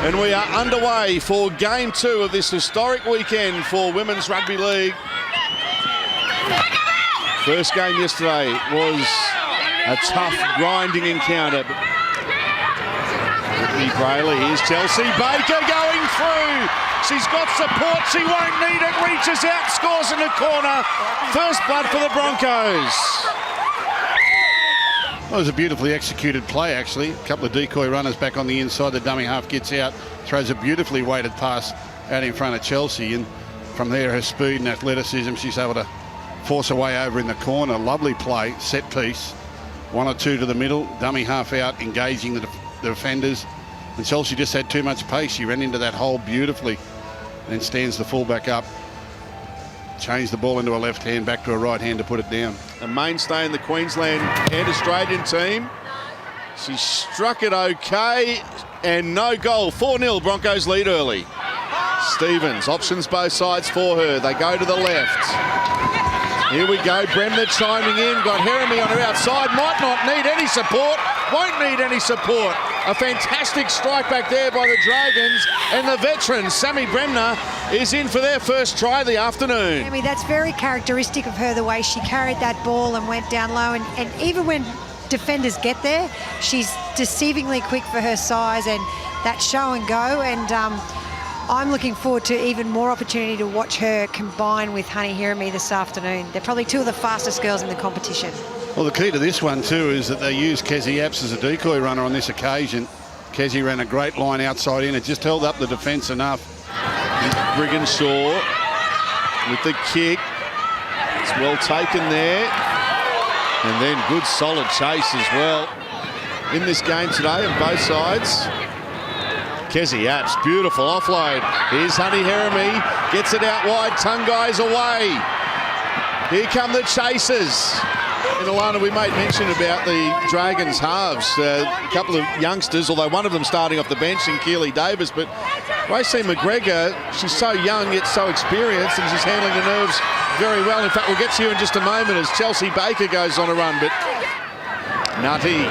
And we are underway for Game 2 of this historic weekend for Women's Rugby League. First game yesterday was a tough, grinding encounter. Brittany Brayley, here's Chelsea Baker going through. She's got support, she won't need it, reaches out, scores in the corner. First blood for the Broncos. Well, it was a beautifully executed play, actually. A couple of decoy runners back on the inside. The dummy half gets out, throws a beautifully weighted pass out in front of Chelsea. And from there, her speed and athleticism, she's able to force her way over in the corner. Lovely play, set piece. 1 or 2 to the middle, dummy half out, engaging the defenders. And Chelsea just had too much pace. She ran into that hole beautifully and stands the fullback up. Changed the ball into a left hand, back to a right hand to put it down. A mainstay in the Queensland and Australian team. She struck it okay and no goal. 4-0, Broncos lead early. Stevens, options both sides for her. They go to the left. Here we go, Bremner chiming in. Got Heremy on her outside. Might not need any support. Won't need any support. A fantastic strike back there by the Dragons. And the veteran, Sammy Bremner, is in for their first try of the afternoon. I mean, that's very characteristic of her, the way she carried that ball and went down low. And even when defenders get there, she's deceivingly quick for her size and that show and go. And I'm looking forward to even more opportunity to watch her combine with Honey Heremy this afternoon. They're probably 2 of the fastest girls in the competition. Well, the key to this one too is that they used Kezzy Apps as a decoy runner on this occasion. Kezzy ran a great line outside in. It just held up the defence enough. Brigginshaw with the kick. It's well taken there. And then good solid chase as well in this game today on both sides. Kezzy Apps, beautiful offload. Here's Honey Heremy, gets it out wide, Tungai's away. Here come the chasers. And Alana, we made mention about the Dragons halves. A couple of youngsters, although one of them starting off the bench in Keely Davis, but Racine McGregor, she's so young yet so experienced and she's handling the nerves very well. In fact, we'll get to you in just a moment as Chelsea Baker goes on a run, but Nutty,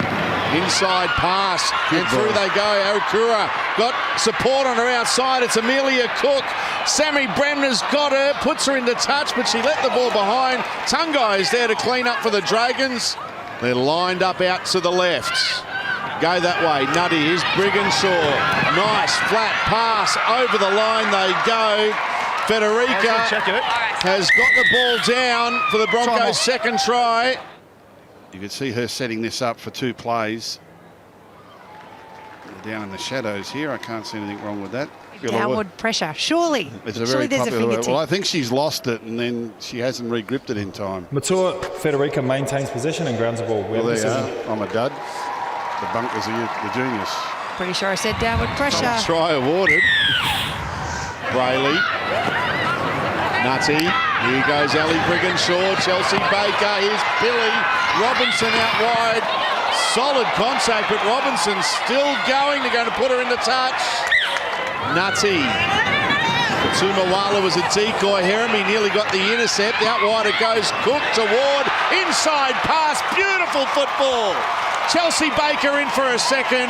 inside pass, and through they go. Arakura got support on her outside. It's Amelia Cook. Sammy Bremner's got her, puts her into touch, but she let the ball behind. Tungai is there to clean up for the Dragons. They're lined up out to the left. Go that way. Nutty, here's Brigginshaw. Nice flat pass over the line they go. Federica has got the ball down for the Broncos' second try. You could see her setting this up for 2 plays. Down in the shadows here, I can't see anything wrong with that. Downward pressure, surely. It's a very there's a popular. fingertip. Well, I think she's lost it and then she hasn't re-gripped it in time. Matua Federica maintains possession and grounds the ball. Well, there you are. I'm a dud. The bunkers are the genius. Pretty sure I said downward pressure. Try awarded. Brayley. Nutty. Here goes Ellie Brigginshaw. Chelsea Baker. Here's Billy Robinson out wide. Solid contact, but Robinson's still going. They're going to put her into touch. Nutty. Tumawala was a decoy. Heremy nearly got the intercept. Out wide it goes. Cook to Ward. Inside pass. Beautiful football. Chelsea Baker in for a second.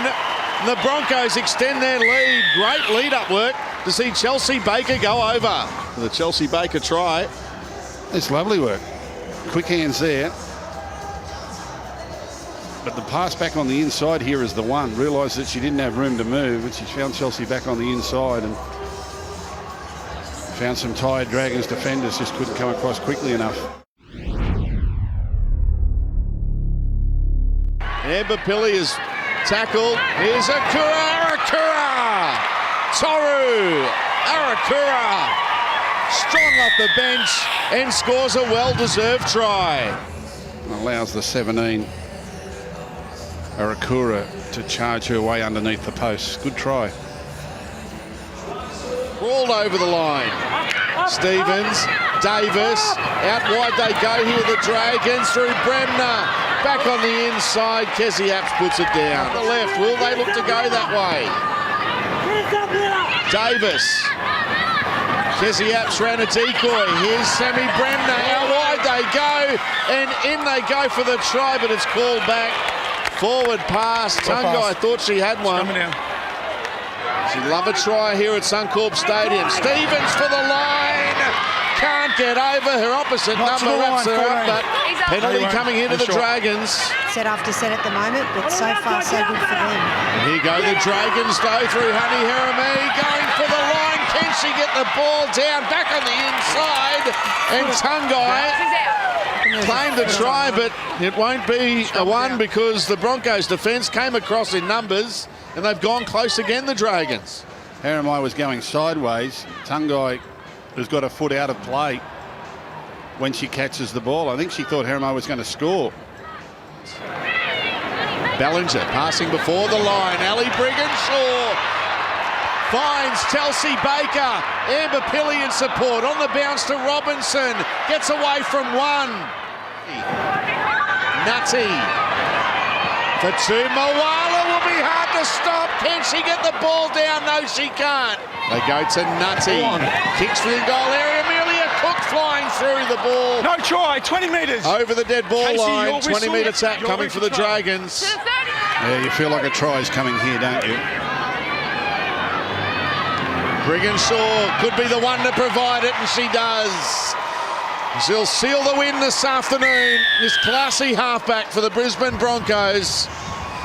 The Broncos extend their lead. Great lead-up work to see Chelsea Baker go over. The Chelsea Baker try. It's lovely work. Quick hands there. But the pass back on the inside here is the one. Realised that she didn't have room to move, but she found Chelsea back on the inside and found some tired Dragons defenders, just couldn't come across quickly enough. Amber Pilley is tackled. Here's Arakura. Toru Arakura. Strong off the bench and scores a well-deserved try. Allows the 17. Arakura to charge her way underneath the posts. Good try. Crawled over the line. Stevens, Davis, out wide they go here, the Dragons through Bremner. Back on the inside, Kezzy Apps puts it down. The left, will they look to go that way? Davis. Kezzy Apps ran a decoy. Here's Sammy Bremner. Out wide they go, and in they go for the try, but it's called back. Forward pass. Tungai thought she had one. She'd love a try here at Suncorp Stadium. Stevens for the line. Can't get over. Her opposite number wraps her up, but penalty coming into the Dragons. Set after set at the moment, but so far so good for them. And here go the Dragons, though, through Honey Harame, going for the line. Can she get the ball down, back on the inside? And Tungai claimed the try, but it won't be a one because the Broncos' defence came across in numbers, and they've gone close again, the Dragons. Harame was going sideways. Tungai has got a foot out of play when she catches the ball. I think she thought Harame was going to score. Ballinger passing before the line. Ali Brigginshaw finds Chelsea Baker. Amber Pilley in support. On the bounce to Robinson. Gets away from one. Nutty. For two. Moala will be hard to stop. Can she get the ball down? No, she can't. They go to Nutty. Kicks for the goal area. Amelia Cook flying through the ball. No try, 20 metres. Over the dead ball Casey, line. your 20-metre whistle. tap Your coming for whistle the try. Dragons. Yeah, you feel like a try is coming here, don't you? Brigginshaw could be the one to provide it, and she does. She'll seal the win this afternoon. This classy halfback for the Brisbane Broncos.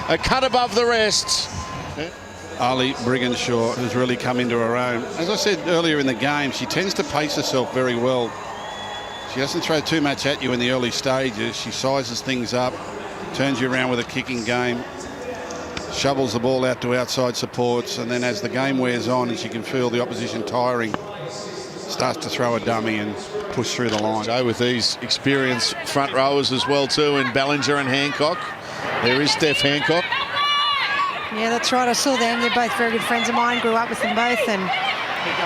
A cut above the rest. Ali Brigginshaw has really come into her own. As I said earlier in the game, she tends to pace herself very well. She doesn't throw too much at you in the early stages. She sizes things up, turns you around with a kicking game, shovels the ball out to outside supports, and then as the game wears on and she can feel the opposition tiring, starts to throw a dummy and push through the line. So with these experienced front rowers as well too, in Ballinger and Hancock. There is Steph Hancock. Yeah, that's right. I saw them. They're both very good friends of mine. Grew up with them both, and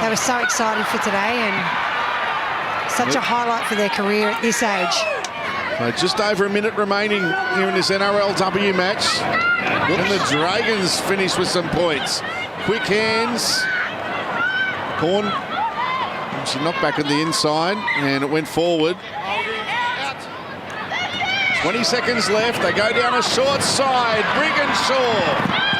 they were so excited for today, and such a highlight for their career at this age. So just over a minute remaining here in this NRLW match. And the Dragons finish with some points. Quick hands. Corn. She knocked back on the inside, and it went forward. 20 seconds left. They go down a short side. Brigginshaw